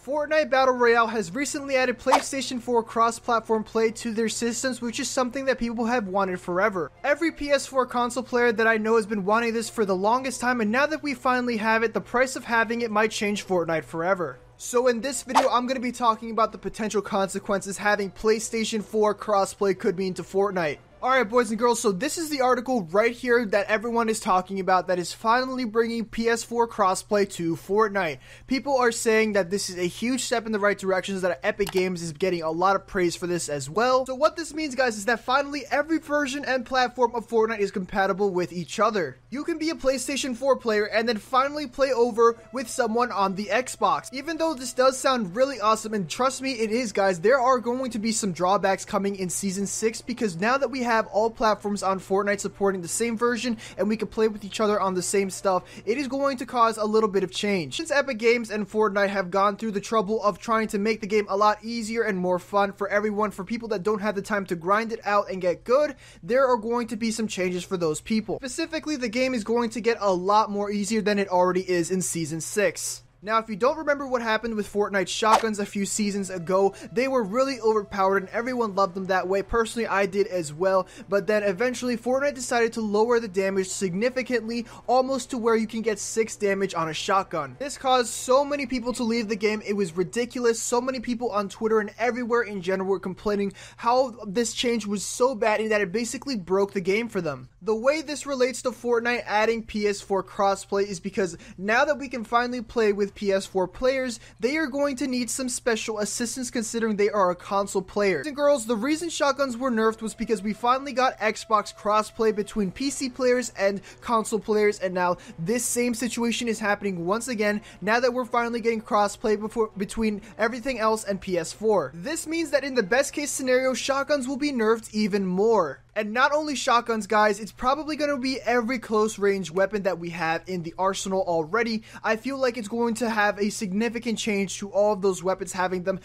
Fortnite Battle Royale has recently added PlayStation 4 cross-platform play to their systems, which is something that people have wanted forever. Every PS4 console player that I know has been wanting this for the longest time, and now that we finally have it, the price of having it might change Fortnite forever. So in this video, I'm going to be talking about the potential consequences having PlayStation 4 crossplay could mean to Fortnite. Alright boys and girls, so this is the article right here that everyone is talking about that is finally bringing PS4 crossplay to Fortnite. People are saying that this is a huge step in the right direction, that Epic Games is getting a lot of praise for this as well. So what this means, guys, is that finally every version and platform of Fortnite is compatible with each other. You can be a PlayStation 4 player and then finally play over with someone on the Xbox. Even though this does sound really awesome, and trust me, it is, guys, there are going to be some drawbacks coming in Season 6 because now that we have all platforms on Fortnite supporting the same version and we can play with each other on the same stuff, it is going to cause a little bit of change. Since Epic Games and Fortnite have gone through the trouble of trying to make the game a lot easier and more fun for everyone, for people that don't have the time to grind it out and get good, there are going to be some changes for those people. Specifically, the game is going to get a lot more easier than it already is in Season 6. Now, if you don't remember what happened with Fortnite shotguns a few seasons ago, they were really overpowered and everyone loved them that way. Personally, I did as well, but then eventually Fortnite decided to lower the damage significantly, almost to where you can get 6 damage on a shotgun. This caused so many people to leave the game. It was ridiculous. So many people on Twitter and everywhere in general were complaining how this change was so bad and that it basically broke the game for them. The way this relates to Fortnite adding PS4 crossplay is because now that we can finally play with PS4 players, they are going to need some special assistance considering they are a console player. Boys and girls, the reason shotguns were nerfed was because we finally got Xbox crossplay between PC players and console players, and now this same situation is happening once again now that we're finally getting crossplay between everything else and PS4. This means that in the best case scenario, shotguns will be nerfed even more. And not only shotguns, guys, it's probably going to be every close range weapon that we have in the arsenal already. I feel like it's going to have a significant change to all of those weapons, having them,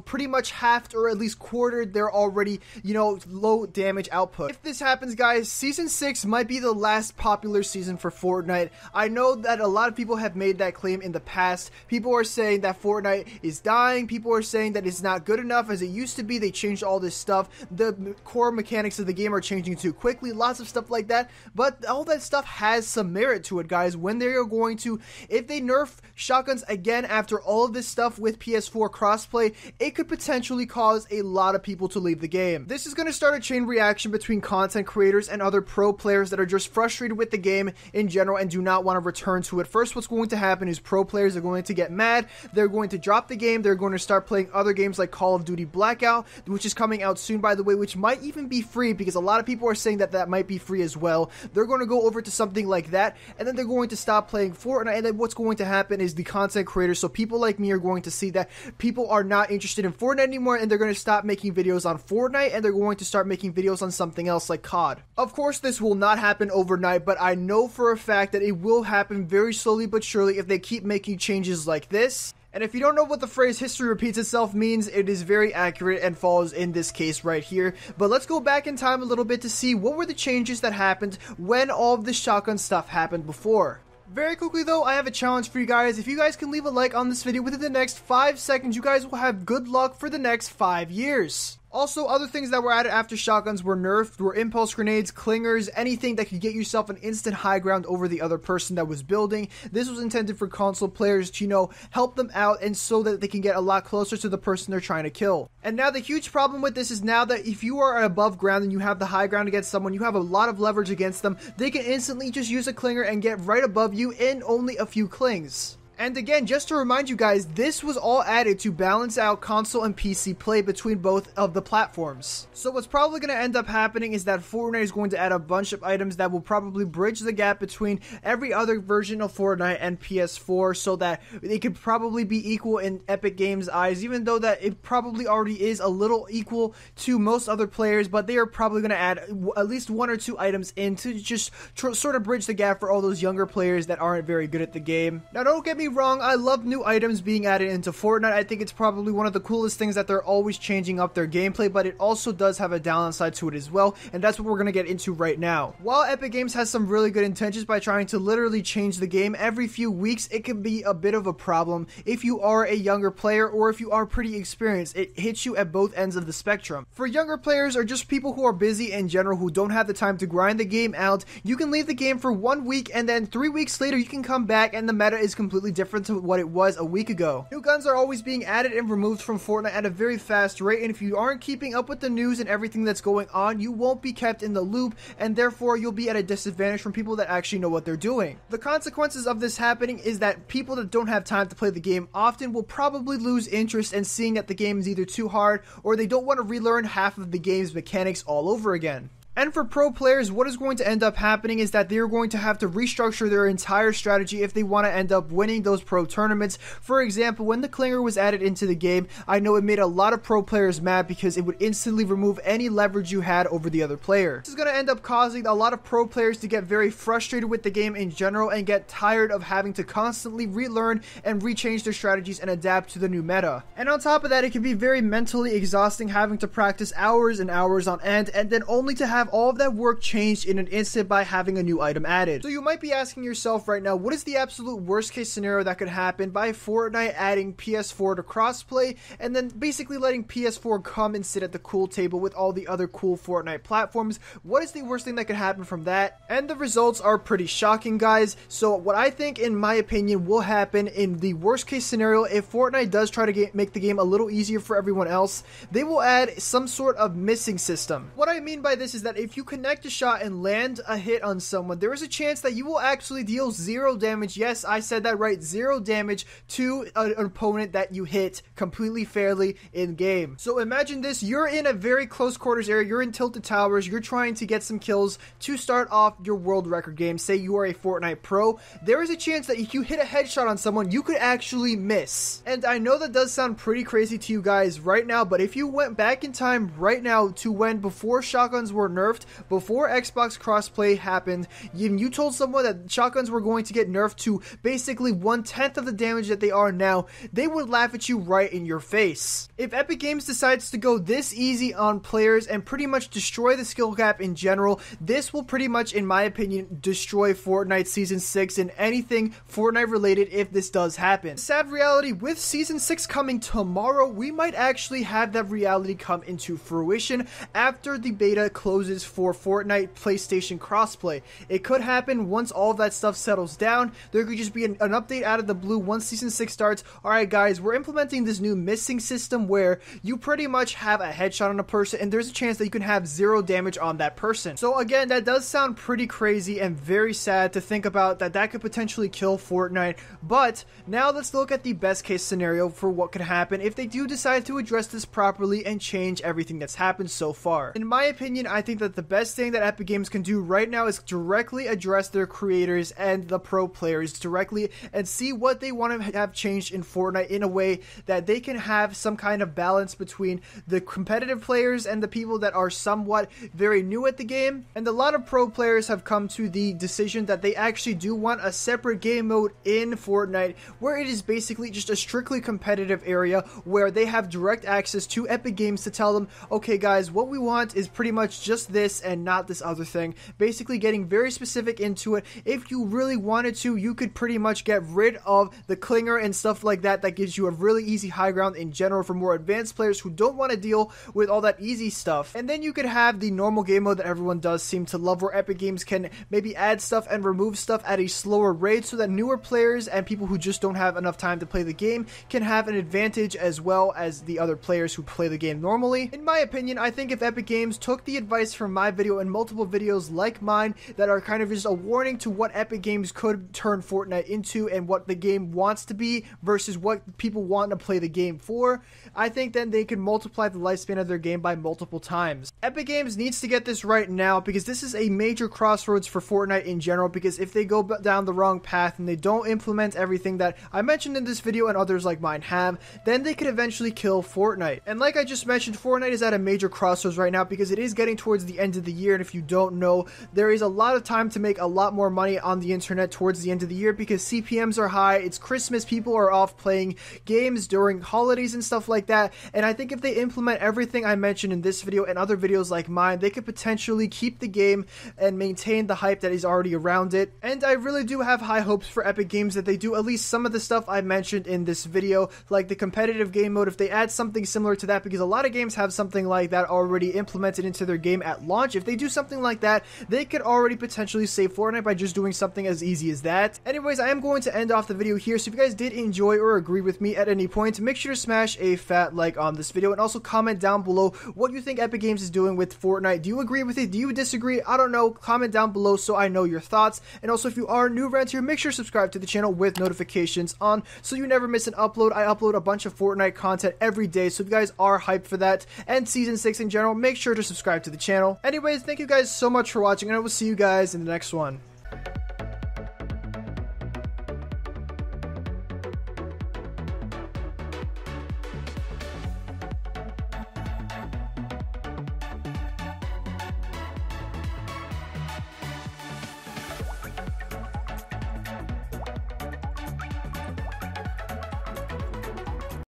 pretty much halved or at least quartered their already, low damage output. If this happens, guys, Season 6 might be the last popular season for Fortnite. I know that a lot of people have made that claim in the past. People are saying that Fortnite is dying. People are saying that it's not good enough as it used to be. They changed all this stuff. The core mechanics of the game are changing too quickly, lots of stuff like that, but all that stuff has some merit to it, guys. When they are going to, if they nerf shotguns again after all of this stuff with PS4 crossplay, it could potentially cause a lot of people to leave the game. This is going to start a chain reaction between content creators and other pro players that are just frustrated with the game in general and do not want to return to it. First, what's going to happen is pro players are going to get mad, they're going to drop the game, they're going to start playing other games like Call of Duty Blackout, which is coming out soon, by the way, which might even be free because a lot of people are saying that that might be free as well. They're going to go over to something like that, and then they're going to stop playing Fortnite, and then what's going to happen is the content creators, so people like me, are going to see that people are not interested in Fortnite anymore, and they're going to stop making videos on Fortnite, and they're going to start making videos on something else like COD. Of course, this will not happen overnight, but I know for a fact that it will happen very slowly but surely if they keep making changes like this. And if you don't know what the phrase history repeats itself means, it is very accurate and falls in this case right here. But let's go back in time a little bit to see what were the changes that happened when all of this shotgun stuff happened before. Very quickly though, I have a challenge for you guys. If you guys can leave a like on this video within the next 5 seconds, you guys will have good luck for the next 5 years. Also, other things that were added after shotguns were nerfed were impulse grenades, clingers, anything that could get yourself an instant high ground over the other person that was building. This was intended for console players to, help them out and so that they can get a lot closer to the person they're trying to kill. And now the huge problem with this is now that if you are above ground and you have the high ground against someone, you have a lot of leverage against them, they can instantly just use a clinger and get right above you in only a few clings. And again, just to remind you guys, this was all added to balance out console and PC play between both of the platforms. So what's probably going to end up happening is that Fortnite is going to add a bunch of items that will probably bridge the gap between every other version of Fortnite and PS4 so that it could probably be equal in Epic Games' eyes, even though that it probably already is a little equal to most other players, but they are probably going to add at least 1 or 2 items in to just sort of bridge the gap for all those younger players that aren't very good at the game. Now, don't get me me wrong, I love new items being added into Fortnite. I think it's probably one of the coolest things that they're always changing up their gameplay, but it also does have a downside to it as well, and that's what we're going to get into right now. While Epic Games has some really good intentions by trying to literally change the game every few weeks, it can be a bit of a problem if you are a younger player or if you are pretty experienced. It hits you at both ends of the spectrum. For younger players or just people who are busy in general who don't have the time to grind the game out, you can leave the game for 1 week and then 3 weeks later you can come back and the meta is completely different to what it was a week ago. New guns are always being added and removed from Fortnite at a very fast rate, and if you aren't keeping up with the news and everything that's going on, you won't be kept in the loop, and therefore you'll be at a disadvantage from people that actually know what they're doing. The consequences of this happening is that people that don't have time to play the game often will probably lose interest in seeing that the game is either too hard or they don't want to relearn half of the game's mechanics all over again. And for pro players, what is going to end up happening is that they're going to have to restructure their entire strategy if they want to end up winning those pro tournaments. For example, when the Clinger was added into the game, I know it made a lot of pro players mad because it would instantly remove any leverage you had over the other player. This is going to end up causing a lot of pro players to get very frustrated with the game in general and get tired of having to constantly relearn and rechange their strategies and adapt to the new meta. And on top of that, it can be very mentally exhausting having to practice hours and hours on end and then only to have all of that work changed in an instant by having a new item added. So you might be asking yourself right now, what is the absolute worst case scenario that could happen by Fortnite adding PS4 to crossplay and then basically letting PS4 come and sit at the cool table with all the other cool Fortnite platforms? What is the worst thing that could happen from that? And the results are pretty shocking, guys. So what I think, in my opinion, will happen in the worst case scenario, if Fortnite does try to make the game a little easier for everyone else, they will add some sort of missing system. What I mean by this is that if you connect a shot and land a hit on someone, there is a chance that you will actually deal 0 damage. Yes, I said that right, 0 damage to an opponent that you hit completely fairly in game. So imagine this, you're in a very close quarters area, you're in Tilted Towers, you're trying to get some kills to start off your world record game. Say you are a Fortnite pro, there is a chance that if you hit a headshot on someone, you could actually miss. And I know that does sound pretty crazy to you guys right now, but if you went back in time right now to when before shotguns were nerfed, before Xbox Crossplay happened, you told someone that shotguns were going to get nerfed to basically 1/10 of the damage that they are now, they would laugh at you right in your face. If Epic Games decides to go this easy on players and pretty much destroy the skill gap in general, this will pretty much, in my opinion, destroy Fortnite Season 6 and anything Fortnite related if this does happen. Sad reality, with Season 6 coming tomorrow, we might actually have that reality come into fruition after the beta closes for Fortnite PlayStation Crossplay. It could happen once all of that stuff settles down. There could just be an update out of the blue once Season 6 starts. Alright guys, we're implementing this new missing system where you pretty much have a headshot on a person and there's a chance that you can have 0 damage on that person. So again, that does sound pretty crazy and very sad to think about that could potentially kill Fortnite. But now let's look at the best case scenario for what could happen if they do decide to address this properly and change everything that's happened so far. In my opinion, I think that the best thing that Epic Games can do right now is directly address their creators and the pro players directly and see what they want to have changed in Fortnite in a way that they can have some kind of balance between the competitive players and the people that are somewhat very new at the game. And a lot of pro players have come to the decision that they actually do want a separate game mode in Fortnite where it is basically just a strictly competitive area where they have direct access to Epic Games to tell them, okay guys, what we want is pretty much just this and not this other thing. Basically getting very specific into it. If you really wanted to, you could pretty much get rid of the Clinger and stuff like that. That gives you a really easy high ground in general for more advanced players who don't want to deal with all that easy stuff. And then you could have the normal game mode that everyone does seem to love, where Epic Games can maybe add stuff and remove stuff at a slower rate so that newer players and people who just don't have enough time to play the game can have an advantage as well as the other players who play the game normally. In my opinion, I think if Epic Games took the advice from my video and multiple videos like mine that are kind of just a warning to what Epic Games could turn Fortnite into and what the game wants to be versus what people want to play the game for, I think then they could multiply the lifespan of their game by multiple times. Epic Games needs to get this right now because this is a major crossroads for Fortnite in general, because if they go down the wrong path and they don't implement everything that I mentioned in this video and others like mine have, then they could eventually kill Fortnite. And like I just mentioned, Fortnite is at a major crossroads right now because it is getting towards the end of the year. And if you don't know, there is a lot of time to make a lot more money on the internet towards the end of the year because CPMs are high. It's Christmas. People are off playing games during holidays and stuff like that. And I think if they implement everything I mentioned in this video and other videos like mine, they could potentially keep the game and maintain the hype that is already around it. And I really do have high hopes for Epic Games that they do at least some of the stuff I mentioned in this video, like the competitive game mode, if they add something similar to that, because a lot of games have something like that already implemented into their game at launch. If they do something like that, they could already potentially save Fortnite by just doing something as easy as that. Anyways, I am going to end off the video here, so if you guys did enjoy or agree with me at any point, make sure to smash a fat like on this video and also comment down below what you think Epic Games is doing with Fortnite. Do you agree with it? Do you disagree? I don't know. Comment down below so I know your thoughts. And also, if you are new around here, make sure to subscribe to the channel with notifications on so you never miss an upload. I upload a bunch of Fortnite content every day, so if you guys are hyped for that and Season 6 in general, make sure to subscribe to the channel. Anyways, thank you guys so much for watching, and I will see you guys in the next one.